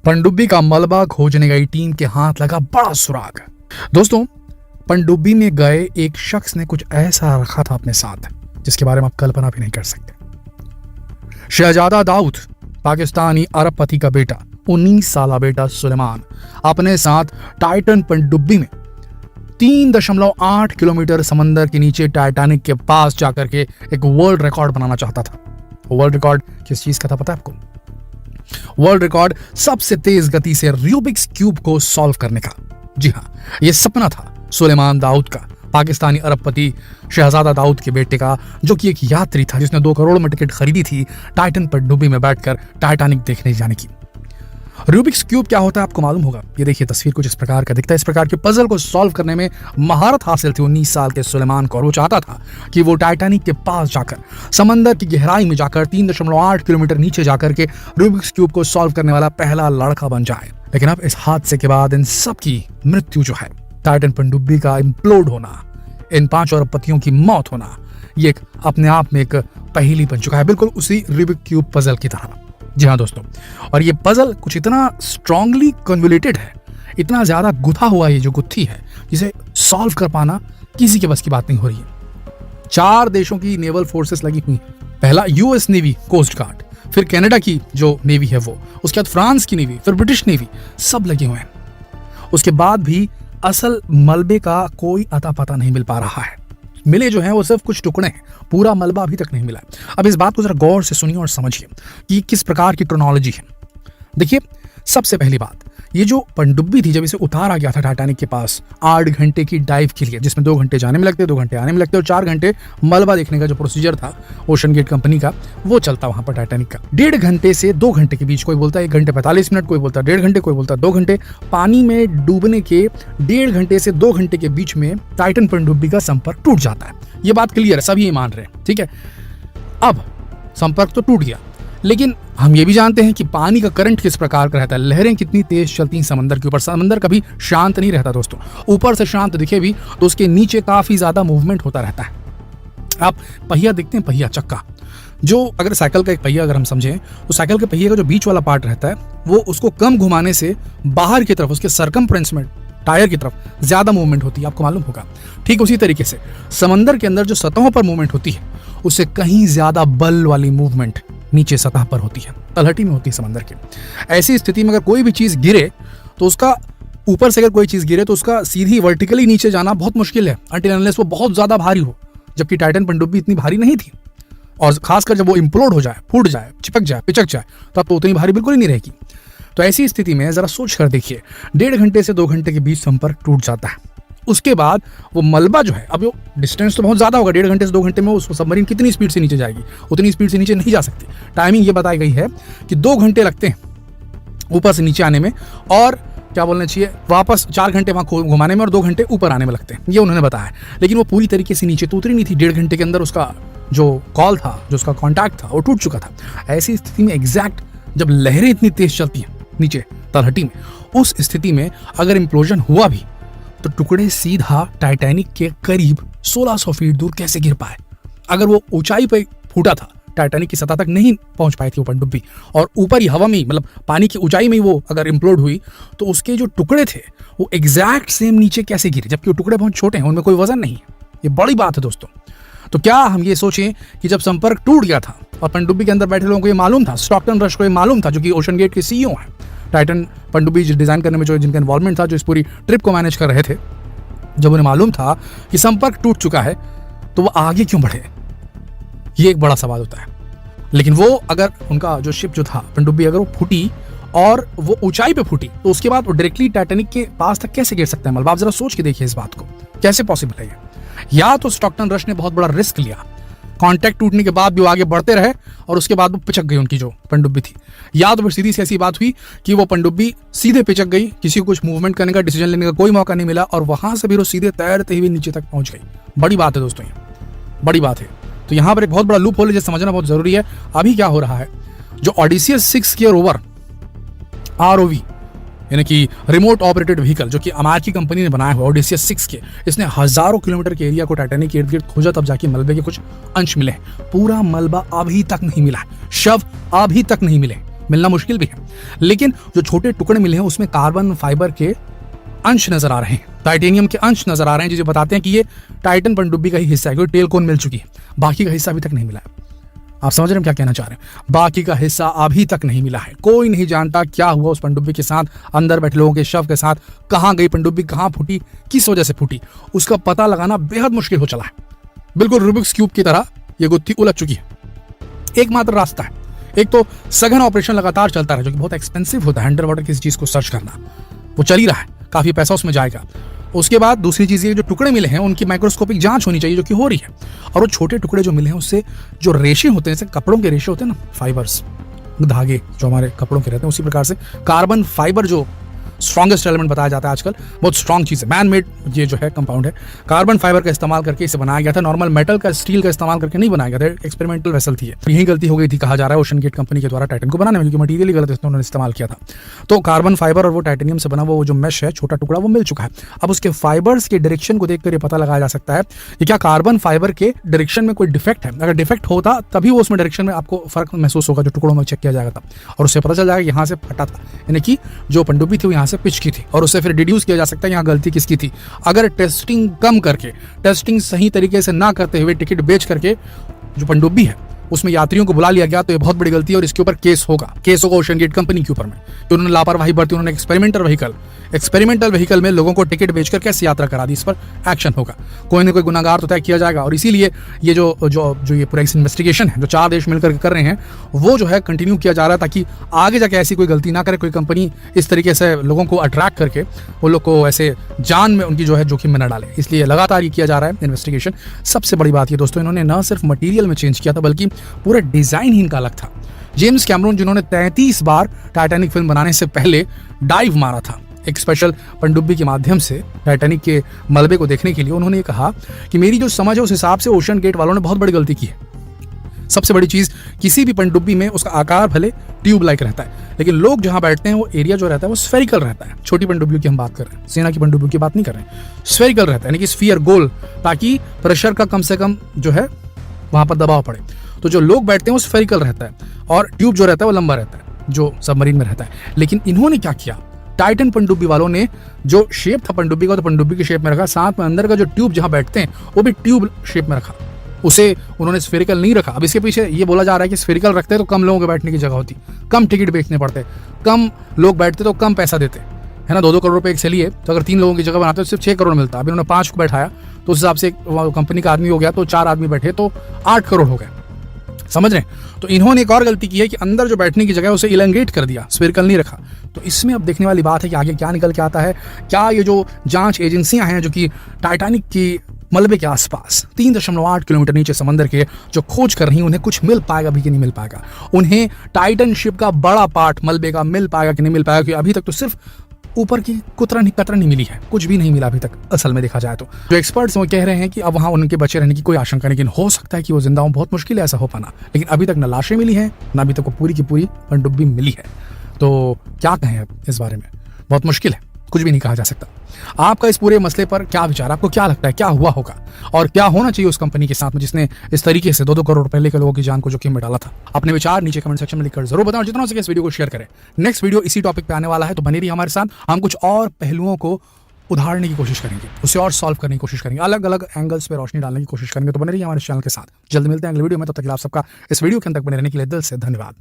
पनडुब्बी का मलबा खोजने गई टीम के हाथ लगा बड़ा सुराग। दोस्तों, पनडुब्बी में गए एक शख्स ने कुछ ऐसा रखा था अपने साथ जिसके बारे में आप कल्पना भी नहीं कर सकते। शहजादा दाऊद, पाकिस्तानी अरबपति का बेटा, 19 साल बेटा सुलेमान अपने साथ टाइटन पनडुब्बी में 3.8 किलोमीटर समंदर के नीचे टाइटैनिक के पास जाकर के एक वर्ल्ड रिकॉर्ड बनाना चाहता था। वर्ल्ड रिकॉर्ड किस चीज का था पता है आपको? वर्ल्ड रिकॉर्ड सबसे तेज गति से रूबिक्स क्यूब को सॉल्व करने का। जी हाँ, यह सपना था सुलेमान दाऊद का, पाकिस्तानी अरबपति शहजादा दाऊद के बेटे का, जो कि एक यात्री था जिसने 2 करोड़ में टिकट खरीदी थी टाइटन पनडुब्बी में बैठकर टाइटैनिक देखने जाने की। रूबिक्स क्यूब क्या होता है आपको मालूम होगा। ये देखिए, तस्वीर कुछ इस प्रकार का दिखता है। इस प्रकार के पजल को सॉल्व करने में महारत हासिल थी 19 साल के सुलेमान को, और वो चाहता था कि वो टाइटैनिक के पास जाकर, समंदर की गहराई में जाकर, 3.8 किलोमीटर नीचे जाकर के रूबिक्स क्यूब को सॉल्व करने वाला पहला लड़का बन जाए। लेकिन अब इस हादसे के बाद इन सब की मृत्यु जो है, टाइटन पनडुब्बी का इम्प्लोड होना, इन 5 अरबपतियों की मौत होना, ये एक अपने आप में एक पहेली बन चुका है, बिल्कुल उसी रूबिक क्यूब पजल की तरह। जी हाँ दोस्तों, और ये पजल कुछ इतना स्ट्रांगली कन्वोल्यूटेड है, इतना ज्यादा गुथा हुआ ये जो गुत्थी है, जिसे सॉल्व कर पाना किसी के बस की बात नहीं हो रही है। 4 देशों की नेवल फोर्सेस लगी हुई हैं। पहला यूएस नेवी कोस्ट गार्ड, फिर कनाडा की जो नेवी है वो, उसके बाद फ्रांस की नेवी, फिर ब्रिटिश नेवी, सब लगे हुए हैं। उसके बाद भी असल मलबे का कोई अता पता नहीं मिल पा रहा है। मिले जो हैं वो सिर्फ कुछ टुकड़े हैं, पूरा मलबा अभी तक नहीं मिला। अब इस बात को जरा गौर से सुनिए और समझिए कि किस प्रकार की क्रोनोलॉजी है। देखिए, सबसे पहली बात, ये जो पनडुब्बी थी, जब इसे उतारा गया था टाइटैनिक के पास 8 घंटे की डाइव के लिए, जिसमें 2 घंटे जाने में लगते, 2 घंटे आने में लगते और 4 घंटे मलबा देखने का जो प्रोसीजर था ओशन गेट कंपनी का, वो चलता वहां पर टाइटैनिक का। 1.5 घंटे से 2 घंटे के बीच, कोई बोलता है 1 घंटे 45 मिनट, कोई बोलता है 1.5 घंटे, कोई बोलता है 2 घंटे, पानी में डूबने के 1.5 घंटे से 2 घंटे के बीच में टाइटन पनडुब्बी का संपर्क टूट जाता है। ये बात क्लियर है, सभी ये मान रहे हैं, ठीक है। अब संपर्क तो टूट गया, लेकिन हम ये भी जानते हैं कि पानी का करंट किस प्रकार का रहता है, लहरें कितनी तेज चलती हैं समंदर के ऊपर। समंदर कभी शांत नहीं रहता दोस्तों, ऊपर से शांत दिखे भी तो उसके नीचे काफी ज्यादा मूवमेंट होता रहता है। आप पहिया देखते हैं, पहिया, चक्का, जो अगर साइकिल का एक पहिया अगर हम समझें तो साइकिल के पहिए का जो बीच वाला पार्ट रहता है वो उसको कम घुमाने से बाहर की तरफ, उसके सरकमफ्रेंस में, टायर की तरफ ज्यादा मूवमेंट होती है, आपको मालूम होगा। ठीक उसी तरीके से समंदर के अंदर जो सतहों पर मूवमेंट होती है उससे कहीं ज्यादा बल वाली मूवमेंट नीचे सतह पर होती है, तलहटी में होती है समंदर के। ऐसी स्थिति में अगर कोई भी चीज गिरे तो उसका ऊपर से, अगर कोई चीज गिरे तो उसका सीधी वर्टिकली नीचे जाना बहुत मुश्किल है, अनटिल अनलेस वो बहुत ज्यादा भारी हो। जबकि टाइटन पनडुब्बी इतनी भारी नहीं थी, और खासकर जब वो इम्प्लोड हो जाए, फूट जाए, चिपक जाए, पिचक जाए, तो अब तो उतनी भारी बिल्कुल ही नहीं रहेगी। तो ऐसी स्थिति में जरा सोच कर देखिए, 1.5 घंटे से 2 घंटे के बीच संपर्क टूट जाता है। उसके बाद वो मलबा जो है, अब वो डिस्टेंस तो बहुत ज्यादा होगा, 1.5 घंटे से 2 घंटे में उस सबमरीन कितनी स्पीड से नीचे जाएगी, उतनी स्पीड से नीचे नहीं जा सकती। टाइमिंग ये बताई गई है कि 2 घंटे लगते हैं ऊपर से नीचे आने में, और क्या बोलना चाहिए, वापस 4 घंटे वहां घुमाने में और 2 घंटे ऊपर आने में लगते हैं, ये उन्होंने बताया। लेकिन वो पूरी तरीके से नीचे तो उतरी नहीं थी, 1.5 घंटे के अंदर उसका जो कॉल था, जो उसका कॉन्टैक्ट था, वो टूट चुका था। ऐसी स्थिति में एग्जैक्ट जब लहरें इतनी तेज चलती हैं नीचे तलहटी में, उस स्थिति में अगर इम्प्लोजन हुआ भी तो टुकड़े सीधा टाइटैनिक के करीब 1600 फीट दूर कैसे गिर पाए। अगर वो ऊंचाई पर फूटा था, टाइटैनिक की सतह तक नहीं पहुंच पाई थी वो पनडुब्बी, और ऊपर ही हवा में, मतलब पानी की ऊंचाई में ही वो अगर इम्प्लोड हुई, तो उसके जो टुकड़े थे वो एग्जैक्ट सेम नीचे कैसे गिरे, जबकि वो टुकड़े बहुत छोटे हैं, उनमें कोई वजन नहीं है। ये बड़ी बात है दोस्तों। तो क्या हम ये सोचें कि जब संपर्क टूट गया था और पनडुब्बी के अंदर बैठे लोगों को ये मालूम था, स्टॉकटन रश को ये मालूम था, जो कि ओशन गेट के सीईओ हैं, टाइटन पनडुब्बी डिजाइन करने में जो जिनका इन्वॉल्वमेंट था, जो इस पूरी ट्रिप को मैनेज कर रहे थे, जब उन्हें मालूम था कि संपर्क टूट चुका है, तो वो आगे क्यों बढ़े, ये एक बड़ा सवाल होता है। लेकिन वो, अगर उनका जो शिप जो था पनडुब्बी, अगर वो फूटी और वो ऊंचाई पे फूटी, तो उसके बाद वो डायरेक्टली टाइटैनिक के पास तक कैसे गिर सकता है मलबा? आप जरा सोच के देखिए इस बात को, कैसे पॉसिबल है ये? या तो स्टॉकटन रश ने बहुत बड़ा रिस्क लिया, कांटेक्ट टूटने के बाद भी वो आगे बढ़ते रहे और उसके बाद वो पिचक गई उनकी जो पनडुब्बी थी, या तो फिर सीधी सी ऐसी बात हुई कि वो पनडुब्बी सीधे पिचक गई, किसी को कुछ मूवमेंट करने का, डिसीजन लेने का कोई मौका नहीं मिला, और वहां से भी वो सीधे तैरते हुए नीचे तक पहुंच गई। बड़ी बात है दोस्तों, ये बड़ी बात है। तो यहाँ पर एक बहुत बड़ा लूप होल है, जिसे समझना बहुत जरूरी है। अभी क्या हो रहा है, जो ओडिसियस 6 के रोवर ROV, यानी कि रिमोट ऑपरेटेड व्हीकल, जो कि अमेरिकी कंपनी ने बनाया हुआ ओडिसियस 6 के, इसने हजारों किलोमीटर के एरिया को टाइटैनिक के इर्द गिर्द खोजा, तब जाके मलबे के कुछ अंश मिले। पूरा मलबा अभी तक नहीं मिला है, शव अभी तक नहीं मिले। मिलना मुश्किल भी है, लेकिन जो छोटे टुकड़े मिले हैं उसमें कार्बन फाइबर के अंश नजर आ रहे हैं, टाइटेनियम के अंश नजर आ रहे हैं, जो बताते हैं कि ये टाइटन पनडुब्बी का ही हिस्सा है, क्योंकि टेल कोन मिल चुकी है, बाकी का हिस्सा अभी तक नहीं मिला है। आप समझ रहे हैं क्या कहना चाह रहे हैं? बाकी का हिस्सा अभी तक नहीं मिला है। कोई नहीं जानता क्या हुआ उस पनडुब्बी के साथ, अंदर बैठे लोगों के शव के साथ, कहां गई पनडुब्बी, कहां फूटी, किस वजह से फूटी, उसका पता लगाना बेहद मुश्किल हो चला है। बिल्कुल रूबिक्स क्यूब की तरह ये गुत्थी उलझ चुकी है। एकमात्र रास्ता है, एक तो सघन ऑपरेशन लगातार चलता रहे, जो कि बहुत एक्सपेंसिव होता है, अंडर वाटर किसी चीज को सर्च करना, वो चल ही रहा है, काफी पैसा उसमें जाएगा। उसके बाद दूसरी चीज ये, जो टुकड़े मिले हैं उनकी माइक्रोस्कोपिक जांच होनी चाहिए, जो कि हो रही है। और वो छोटे टुकड़े जो मिले हैं उससे जो रेशे होते हैं, जैसे कपड़ों के रेशे होते हैं ना, फाइबर्स, धागे जो हमारे कपड़ों के रहते हैं, उसी प्रकार से कार्बन फाइबर जो स्ट्रॉन्गेस्ट एलिमेंट बताया जाता है आजकल, बहुत स्ट्रॉन्ग चीज है, मैन मेड ये जो है कंपाउंड है, कार्बन फाइबर का इस्तेमाल करके इसे बनाया गया था। नॉर्मल मेटल का, स्टील का इस्तेमाल करके नहीं बनाया गया था, एक्सपेरिमेंटल वेसल थी। यही गलती हो गई थी कहा जा रहा है ओशन गेट कंपनी के द्वारा टाइटन को बनाने में, क्योंकि मटीरियल गलत उन्होंने इस्तेमाल किया था। तो कार्बन फाइबर और वो टाइटेनियम से बना वो जो मेश है, छोटा टुकड़ा, वो मिल चुका है। अब उसके फाइबर्स के डायरेक्शन को देखकर ये पता लगाया जा सकता है कि क्या कार्बन फाइबर के डायरेक्शन में कोई डिफेक्ट है। अगर डिफेक्ट होता तभी वो उसमें डायरेक्शन में आपको फर्क महसूस होगा, जो टुकड़ों में चेक किया जाएगा तब, और उससे पता चल जाएगा यहाँ से फटा था, यानी कि जो पनडुब्बी थी वो यहाँ से पिच की थी, और उससे फिर डिड्यूस किया जा सकता है यहाँ गलती किसकी थी। अगर टेस्टिंग कम करके, टेस्टिंग सही तरीके से ना करते हुए टिकट बेच करके जो पनडुब्बी है उसमें यात्रियों को बुला लिया गया, तो ये बहुत बड़ी गलती है और इसके ऊपर केस होगा ओशन गेट कंपनी के ऊपर में, कि उन्होंने लापरवाही बरती, उन्होंने एक्सपेरिमेंटल व्हीकल में लोगों को टिकट बेचकर कैसे यात्रा करा दी, इस पर एक्शन होगा, कोई ना कोई गुनाहगार तो तय किया जाएगा। और इसीलिए ये जो ये पूरा इन्वेस्टिगेशन है जो 4 देश मिलकर कर रहे हैं, वो जो है कंटिन्यू किया जा रहा है, ताकि आगे जाके ऐसी कोई गलती ना करे, कोई कंपनी इस तरीके से लोगों को अट्रैक्ट करके वो लोग को ऐसे जान में उनकी जो है जोखिम में न डाले। इसलिए लगातार ये किया जा रहा है इन्वेस्टिगेशन। सबसे बड़ी बात ये दोस्तों, इन्होंने न सिर्फ मटीरियल में चेंज किया था, बल्कि पूरा डिजाइन ही इनका अलग था। जेम्स कैमरून, जिन्होंने 33 बार टाइटैनिक फिल्म बनाने से पहले डाइव मारा था एक स्पेशल पनडुब्बी के माध्यम से टाइटैनिक के मलबे को देखने के लिए, उन्होंने ये कहा कि मेरी जो समझ है उस हिसाब से ओशन गेट वालों ने बहुत बड़ी गलती की है। सबसे बड़ी चीज, किसी भी पनडुब्बी में उसका आकार भले ट्यूब लाइक रहता है, लेकिन लोग जहां बैठते हैं वो एरिया जो रहता है वो स्फेरिकल रहता है। छोटी पनडुब्बियों की हम बात कर रहे हैं, सेना की पनडुब्बियों की बात नहीं कर रहे हैं, स्फेरिकल रहता है, यानी कि स्फीयर, गोल, ताकि प्रेशर का कम से कम जो है वहां पर दबाव पड़े। तो जो लोग बैठते हैं वो स्फेरिकल रहता है, और ट्यूब जो रहता है वो लंबा रहता है, जो सबमरीन में रहता है। लेकिन इन्होंने क्या किया, टाइटन पनडुब्बी वालों ने जो शेप था पनडुब्बी का, तो पनडुब्बी के शेप में रखा, साथ में अंदर का जो ट्यूब जहां बैठते हैं वो भी ट्यूब शेप में रखा, उसे उन्होंने स्फेरिकल नहीं रखा। अब इसके पीछे ये बोला जा रहा है कि स्फेरिकल रखते तो कम लोगों के बैठने की जगह होती, कम टिकट बेचने पड़ते, कम लोग बैठते तो कम पैसा देते, है ना। 2-2 करोड़ रुपए एक से लिए, तो अगर 3 लोगों की जगह बनाते तो सिर्फ 6 करोड़ मिलता। अभी उन्होंने 5 को बैठाया, तो उस हिसाब से कंपनी का आदमी हो गया, तो 4 आदमी बैठे तो 8 करोड़ हो गए, समझ रहे हैं। तो इन्होंने एक और गलती की है कि अंदर जो बैठने की जगह उसे इलेंगेट कर दिया, स्फेरिकल नहीं रखा। तो इसमें अब देखने वाली बात है कि आगे क्या निकल के आता है। क्या ये जो जांच एजेंसियां हैं जो कि टाइटैनिक की मलबे के आसपास 3.8 किलोमीटर नीचे समंदर के जो खोज कर रही हैं, उन्हें कुछ मिल पाएगा भी कि नहीं मिल पाएगा, उन्हें टाइटन शिप का बड़ा पार्ट मलबे का मिल पाएगा कि नहीं मिल पाएगा, क्योंकि अभी तक तो सिर्फ ऊपर की कतरन ही मिली है, कुछ भी नहीं मिला अभी तक असल में देखा जाए तो। जो एक्सपर्ट्स वो कह रहे हैं कि अब वहां उनके बचे रहने की कोई आशंका नहीं, लेकिन हो सकता है कि वो जिंदा हो, बहुत मुश्किल है ऐसा हो पाना। लेकिन अभी तक न लाशें मिली हैं, ना अभी तक को पूरी की पूरी पनडुब्बी मिली है। तो क्या कहें अब इस बारे में, बहुत मुश्किल है, कुछ भी नहीं कहा जा सकता। आपका इस पूरे मसले पर क्या विचार, आपको क्या लगता है क्या हुआ होगा और क्या होना चाहिए उस कंपनी के साथ में जिसने इस तरीके से 2-2 करोड़ पहले के लोगों की जान को जोखिम में डाला था? अपने विचार नीचे कमेंट सेक्शन में लिखकर जरूर बताओ, जितना हो सके इस वीडियो को शेयर करें। नेक्स्ट वीडियो इसी टॉपिक पे आने वाला है, तो बने रहिए हमारे साथ। हम कुछ और पहलुओं को उधारने की कोशिश करेंगे, उसे और सॉल्व करने की कोशिश करेंगे, अलग अलग एंगल्स पे रोशनी डालने की कोशिश करेंगे। तो बने रहिए हमारे चैनल के साथ। जल्द मिलते हैं अगले वीडियो में, तब तक आप सबका इस वीडियो के अंत तक बने रहने के लिए दिल से धन्यवाद।